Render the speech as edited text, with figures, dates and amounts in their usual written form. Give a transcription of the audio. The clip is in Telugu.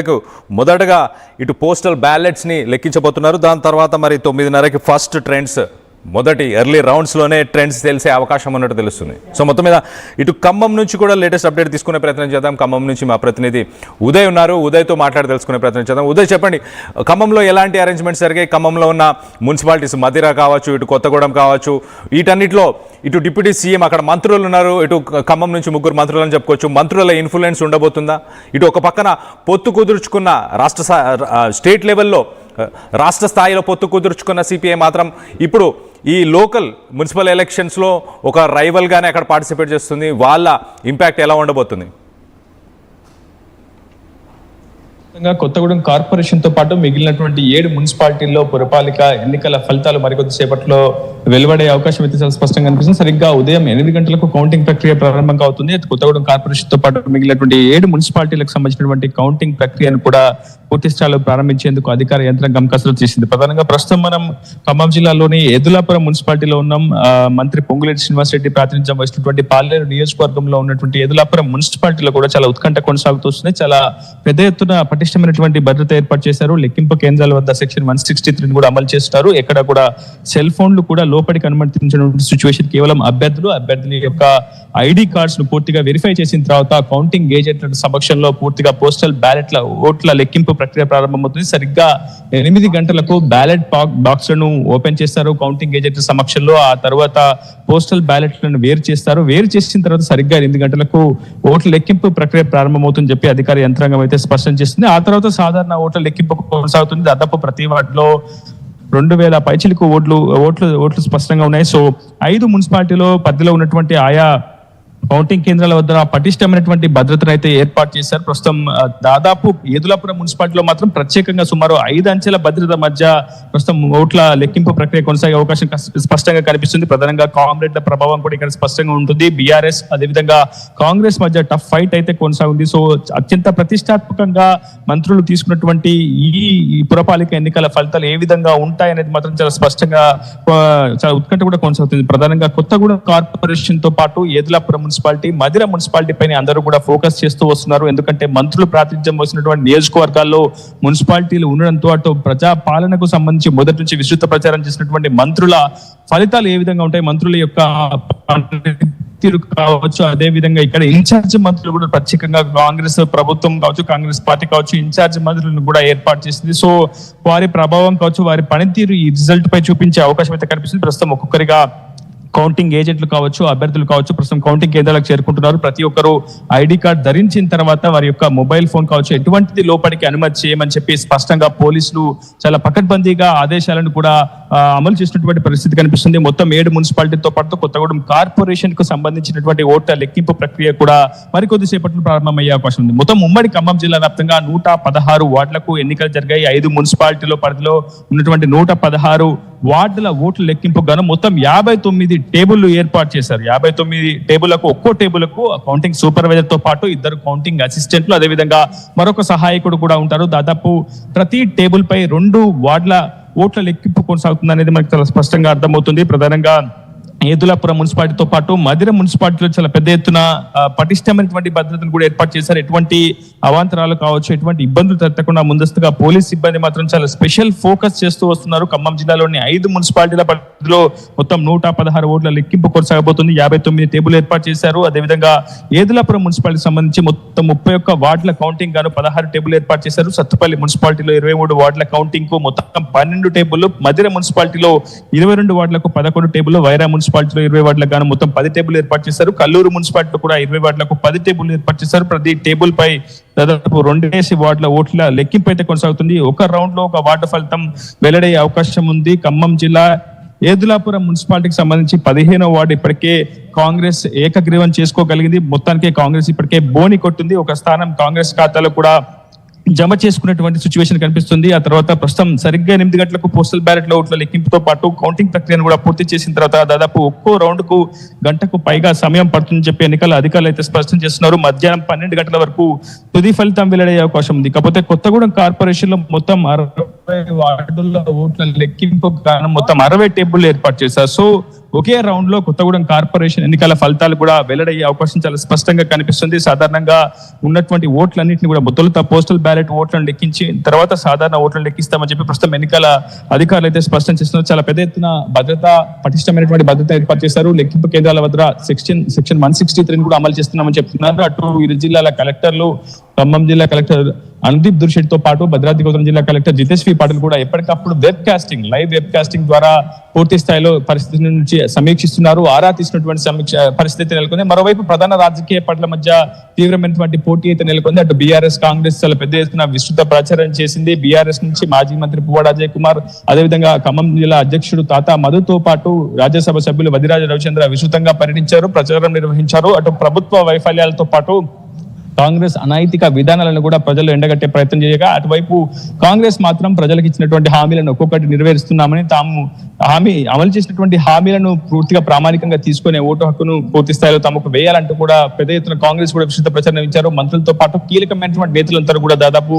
లకు మొదటగా ఇటు పోస్టల్ బ్యాలెట్స్ని లెక్కించబోతున్నారు. దాని తర్వాత మరి 9:30కి ఫస్ట్ ట్రెండ్స్ మొదటి ఎర్లీ రౌండ్స్లోనే ట్రెండ్స్ తెలిసే అవకాశం ఉన్నట్టు తెలుస్తుంది. సో మొత్తం మీద ఇటు ఖమ్మం నుంచి కూడా లేటెస్ట్ అప్డేట్ తీసుకునే ప్రయత్నం చేద్దాం. ఖమ్మం నుంచి మా ప్రతినిధి ఉదయ్ ఉన్నారు. ఉదయ్తో మాట్లాడి తెలుసుకునే ప్రయత్నం చేద్దాం. ఉదయ్, చెప్పండి, ఖమ్మంలో ఎలాంటి అరేంజ్మెంట్స్ జరిగాయి? ఖమ్మంలో ఉన్న మున్సిపాలిటీస్ మదిర కావచ్చు, ఇటు కొత్తగూడెం కావచ్చు, వీటన్నిటిలో ఇటు డిప్యూటీ సీఎం, అక్కడ మంత్రులు ఉన్నారు, ఇటు ఖమ్మం నుంచి 3 మంత్రులు అని చెప్పుకోవచ్చు. మంత్రుల ఇన్ఫ్లుయెన్స్ ఉండబోతుందా? ఇటు ఒక పక్కన పొత్తు కుదుర్చుకున్న స్టేట్ లెవెల్లో రాష్ట్ర స్థాయిలో పొత్తు కుదుర్చుకున్న సిపిఐ మాత్రం ఇప్పుడు ఈ లోకల్ మున్సిపల్ ఎలక్షన్స్లో ఒక రైవల్గానే అక్కడ పార్టిసిపేట్ చేస్తుంది. వాళ్ళ ఇంపాక్ట్ ఎలా ఉండబోతుంది? కొత్తగూడెం కార్పొరేషన్ తో పాటు మిగిలినటువంటి 7 మున్సిపాలిటీల్లో పురపాలిక ఎన్నికల ఫలితాలు మరికొద్ది సేపట్లో వెలువడే అవకాశం అయితే చాలా స్పష్టంగా కనిపిస్తుంది. సరిగ్గా ఉదయం 8 గంటలకు కౌంటింగ్ ప్రక్రియ ప్రారంభంగా అవుతుంది. కొత్తగూడెం కార్పొరేషన్ తో పాటు మిగిలినటువంటి 7 మున్సిపాలిటీలకు సంబంధించినటువంటి కౌంటింగ్ ప్రక్రియను కూడా పూర్తి స్థాయిలో ప్రారంభించేందుకు అధికార యంత్రాంగం కసరత్తు చేసింది. ప్రధానంగా ప్రస్తుతం మనం ఖమ్మం జిల్లాలోని ఎదులాపురం మున్సిపాలిటీలో ఉన్నాం. మంత్రి పొంగులేటి శ్రీనివాసరెడ్డి ప్రాతినిధ్యం వహిస్తున్నటువంటి పాలేరు నియోజకవర్గంలో ఉన్నటువంటి ఎదులాపురం మున్సిపాలిటీలో కూడా చాలా ఉత్కంఠ కొనసాగుతూ చాలా పెద్ద ఎత్తున పటిష్టమైనటువంటి భద్రత ఏర్పాటు చేశారు. లెక్కింపు కేంద్రాల వద్ద సెక్షన్ 163 కూడా అమలు చేస్తున్నారు. ఎక్కడ కూడా సెల్ ఫోన్లు కూడా లోపలికి అనుమతించినటువంటి సిచ్యువేషన్. కేవలం అభ్యర్థుల యొక్క ఐడి కార్డ్స్ ను పూర్తిగా వెరిఫై చేసిన తర్వాత కౌంటింగ్ ఏజెంట్ల సమక్షంలో పూర్తిగా పోస్టల్ బ్యాలెట్ల ఓట్ల లెక్కింపు ప్రక్రియ ప్రారంభమవుతుంది. సరిగ్గా 8 గంటలకు బ్యాలెట్ బాక్స్ లను ఓపెన్ చేస్తారు కౌంటింగ్ ఏజెంట్ల సమక్షంలో. ఆ తర్వాత పోస్టల్ బ్యాలెట్లను వేరు చేస్తారు. వేరు చేసిన తర్వాత సరిగ్గా 8 గంటలకు ఓట్ల లెక్కింపు ప్రక్రియ ప్రారంభమవుతుందని చెప్పి అధికార యంత్రాంగం అయితే స్పష్టం చేస్తుంది. ఆ తర్వాత సాధారణ ఓట్ల లెక్కింపు కొనసాగుతుంది. దాదాపు ప్రతి వార్డులో 2000 పైచిలకు ఓట్లు స్పష్టంగా ఉన్నాయి. సో 5 మున్సిపాలిటీలో పరిధిలో ఉన్నటువంటి ఆయా కౌంటింగ్ కేంద్రాల వద్ద పటిష్టమైనటువంటి భద్రతను అయితే ఏర్పాటు చేశారు. ప్రస్తుతం దాదాపు ఏదులాపురం మున్సిపాలిటీలో మాత్రం ప్రత్యేకంగా సుమారు 5 అంచెల భద్రత మధ్య ప్రస్తుతం ఓట్ల లెక్కింపు ప్రక్రియ కొనసాగే అవకాశం స్పష్టంగా కనిపిస్తుంది. ప్రధానంగా కామ్రేడ్ల ప్రభావం కూడా ఇక్కడ స్పష్టంగా ఉంటుంది. బీఆర్ఎస్ అదేవిధంగా కాంగ్రెస్ మధ్య టఫ్ ఫైట్ అయితే కొనసాగుంది. సో అత్యంత ప్రతిష్టాత్మకంగా మంత్రులు తీసుకున్నటువంటి ఈ పురపాలిక ఎన్నికల ఫలితాలు ఏ విధంగా ఉంటాయనేది మాత్రం చాలా స్పష్టంగా చాలా ఉత్కంఠ కూడా కొనసాగుతుంది. ప్రధానంగా కొత్తగూడెం కార్పొరేషన్ తో పాటు ఏదులాపురం మున్సిపాలిటీ, మదిర మున్సిపాలిటీ పైన అందరూ కూడా ఫోకస్ చేస్తూ వస్తున్నారు. ఎందుకంటే మంత్రులు ప్రాతినిధ్యం వస్తున్నటువంటి నియోజకవర్గాల్లో మున్సిపాలిటీలు ఉండడంతో అటు ప్రజా పాలనకు సంబంధించి మొదటి నుంచి విస్తృత ప్రచారం చేసినటువంటి మంత్రుల ఫలితాలు ఏ విధంగా ఉంటాయి, మంత్రుల యొక్క తీరు కావచ్చు, అదే విధంగా ఇక్కడ ఇన్ఛార్జ్ మంత్రులు కూడా ప్రత్యేకంగా కాంగ్రెస్ ప్రభుత్వం కావచ్చు, కాంగ్రెస్ పార్టీ కావచ్చు, ఇన్ఛార్జ్ మంత్రులను కూడా ఏర్పాటు చేసింది. సో వారి ప్రభావం కావచ్చు, వారి పనితీరు ఈ రిజల్ట్ పై చూపించే అవకాశం అయితే కనిపిస్తుంది. ప్రస్తుతం ఒక్కొక్కరిగా కౌంటింగ్ ఏజెంట్లు కావచ్చు, అభ్యర్థులు కావచ్చు, ప్రస్తుతం కౌంటింగ్ కేంద్రాలకు చేరుకుంటున్నారు. ప్రతి ఒక్కరు ఐడి కార్డ్ ధరించిన తర్వాత వారి యొక్క మొబైల్ ఫోన్ కావచ్చు ఎటువంటిది లోపలికి అనుమతి చేయమని చెప్పి స్పష్టంగా పోలీసులు చాలా పకడ్బందీగా ఆదేశాలను కూడా అమలు చేసినటువంటి పరిస్థితి కనిపిస్తుంది. మొత్తం 7 మున్సిపాలిటీతో పాటు కొత్తగూడెం కార్పొరేషన్ కు సంబంధించినటువంటి ఓట్ల లెక్కింపు ప్రక్రియ కూడా మరికొద్ది సేపట్లో ప్రారంభమయ్యే అవకాశం ఉంది. మొత్తం ఉమ్మడి ఖమ్మం జిల్లా వ్యాప్తంగా 116 వార్డులకు ఎన్నికలు జరిగాయి. 5 మున్సిపాలిటీలో పరిధిలో ఉన్నటువంటి 116 వార్డుల ఓట్ల లెక్కింపు గాను మొత్తం 59 టేబుల్లు ఏర్పాటు చేశారు. 59 టేబుల్లకు ఒక్కో టేబుల్కు కౌంటింగ్ సూపర్వైజర్ తో పాటు 2 కౌంటింగ్ అసిస్టెంట్లు, అదేవిధంగా మరొక సహాయకుడు కూడా ఉంటారు. దాదాపు ప్రతి టేబుల్ పై 2 వార్డుల ఓట్ల లెక్కింపు కొనసాగుతుంది అనేది మనకు చాలా స్పష్టంగా అర్థమవుతుంది. ప్రధానంగా ఏదులాపురం మున్సిపాలిటీతో పాటు మదిర మున్సిపాలిటీలో చాలా పెద్ద ఎత్తున పటిష్టమైనటువంటి భద్రతను కూడా ఏర్పాటు చేశారు. ఎటువంటి అవాంతరాలు కావచ్చు, ఎటువంటి ఇబ్బందులు తప్పకుండా ముందస్తుగా పోలీస్ సిబ్బంది మాత్రం చాలా స్పెషల్ ఫోకస్ చేస్తూ వస్తున్నారు. ఖమ్మం జిల్లాలోని 5 మున్సిపాలిటీల పరిధిలో మొత్తం 116 ఓట్ల లెక్కింపు కొనసాగబోతుంది. 59 టేబుల్ ఏర్పాటు చేశారు. అదేవిధంగా ఏదులాపురం మున్సిపాలిటీకి సంబంధించి మొత్తం 31 వార్డుల కౌంటింగ్ గాను 16 టేబుల్ ఏర్పాటు చేశారు. సత్తుపల్లి మున్సిపాలిటీలో 23 వార్డుల కౌంటింగ్ కు మొత్తం 12 టేబుల్, మదిర మున్సిపాలిటీలో 22 వార్డులకు 11 టేబుల్, వైరా మున్సిపాలిటీలో 20 వార్డులకు గాను మొత్తం 10 టేబుల్ ఏర్పాటు చేశారు. కల్లూరు మున్సిపాలిటీలో కూడా 20 వార్డులకు 10 టేబుల్ ఏర్పాటు చేశారు. ప్రతి టేబుల్ పై దాదాపు 2 వార్డుల ఓట్ల లెక్కింపు అయితే కొనసాగుతుంది. ఒక రౌండ్ లో ఒక వార్డు ఫలితం వెల్లడయ్యే అవకాశం ఉంది. ఖమ్మం జిల్లా ఏదులాపురం మున్సిపాలిటీకి సంబంధించి 15వ వార్డు ఇప్పటికే కాంగ్రెస్ ఏకగ్రీవం చేసుకోగలిగింది. మొత్తానికి కాంగ్రెస్ ఇప్పటికే బోని కొట్టింది. ఒక స్థానం కాంగ్రెస్ ఖాతాలో కూడా జమ చేసుకున్నటువంటి సిచ్యువేషన్ కనిపిస్తుంది. ఆ తర్వాత ప్రస్తుతం సరిగ్గా 8 గంటలకు పోస్టల్ బ్యాలెట్ లో ఓట్ల లెక్కింపుతో పాటు కౌంటింగ్ ప్రక్రియను కూడా పూర్తి చేసిన తర్వాత దాదాపు ఒక్కో రౌండ్ కు గంటకు పైగా సమయం పడుతుందని చెప్పి ఎన్నికల అధికారులు అయితే స్పష్టం చేస్తున్నారు. మధ్యాహ్నం 12 గంటల వరకు తుది ఫలితం వెల్లడయ్యే అవకాశం ఉంది. కాకపోతే కొత్తగూడెం కార్పొరేషన్ లో మొత్తం 60 వార్డుల్లో ఓట్ల లెక్కింపు మొత్తం 60 టేబుల్ ఏర్పాటు చేశారు. సో ఒకే రౌండ్ లో కొత్తగూడెం కార్పొరేషన్ ఎన్నికల ఫలితాలు కూడా వెల్లడయ్యే అవకాశం చాలా స్పష్టంగా కనిపిస్తుంది. సాధారణంగా ఉన్నటువంటి ఓట్లన్నింటినీ కూడా తొలుత పోస్టల్ బ్యాలెట్ ఓట్లను లెక్కించి తర్వాత సాధారణ ఓట్లను లెక్కిస్తామని చెప్పి ప్రస్తుతం ఎన్నికల అధికారులు అయితే స్పష్టం చేస్తున్నారు. చాలా పెద్ద ఎత్తున పటిష్టమైనటువంటి భద్రత ఏర్పాటు చేశారు. లెక్కింపు కేంద్రాల వద్ద సెక్షన్ 163 కూడా అమలు చేస్తున్నామని చెప్తున్నారు. అటు ఇరు జిల్లాల కలెక్టర్లు, ఖమ్మం జిల్లా కలెక్టర్ అనుదీప్ దుర్షెట్ తో పాటు భద్రాద్రి కొత్తగూడెం జిల్లా కలెక్టర్ జితేష్ పాటిల్ కూడా ఎప్పటికప్పుడు లైవ్ వెబ్ కాస్టింగ్ ద్వారా పూర్తి స్థాయిలో పరిస్థితి నుంచి సమీక్షిస్తున్నారు. ఆరా తీసినటువంటి పరిస్థితి నెలకొంది. మరోవైపు ప్రధాన రాజకీయ పార్టీల మధ్య తీవ్రమైనటువంటి పోటీ అయితే నెలకొంది. అటు బీఆర్ఎస్, కాంగ్రెస్ చాలా పెద్ద ఎత్తున విస్తృత ప్రచారం చేసింది. బీఆర్ఎస్ నుంచి మాజీ మంత్రి పువ్వాడ అజయ్ కుమార్, అదేవిధంగా ఖమ్మం జిల్లా అధ్యక్షుడు తాతా మధుతో పాటు రాజ్యసభ సభ్యులు వదిరాజ రవిచంద్ర విస్తృతంగా పర్యటించారు, ప్రచారం నిర్వహించారు. అటు ప్రభుత్వ వైఫల్యాలతో పాటు కాంగ్రెస్ అనైతిక విధానాలను కూడా ప్రజలు ఎండగట్టే ప్రయత్నం చేయగా, అటువైపు కాంగ్రెస్ మాత్రం ప్రజలకు ఇచ్చినటువంటి హామీలను ఒక్కొక్కటి నెరవేరుస్తున్నామని, తాము అమలు చేసినటువంటి హామీలను పూర్తిగా ప్రామాణికంగా తీసుకునే ఓటు హక్కును పూర్తి స్థాయిలో తమకు వేయాలంటూ కూడా పెద్ద ఎత్తున కాంగ్రెస్ కూడా విస్తృత ప్రచారం ఇచ్చారు. మంత్రులతో పాటు కీలకమైనటువంటి నేతలంతా కూడా దాదాపు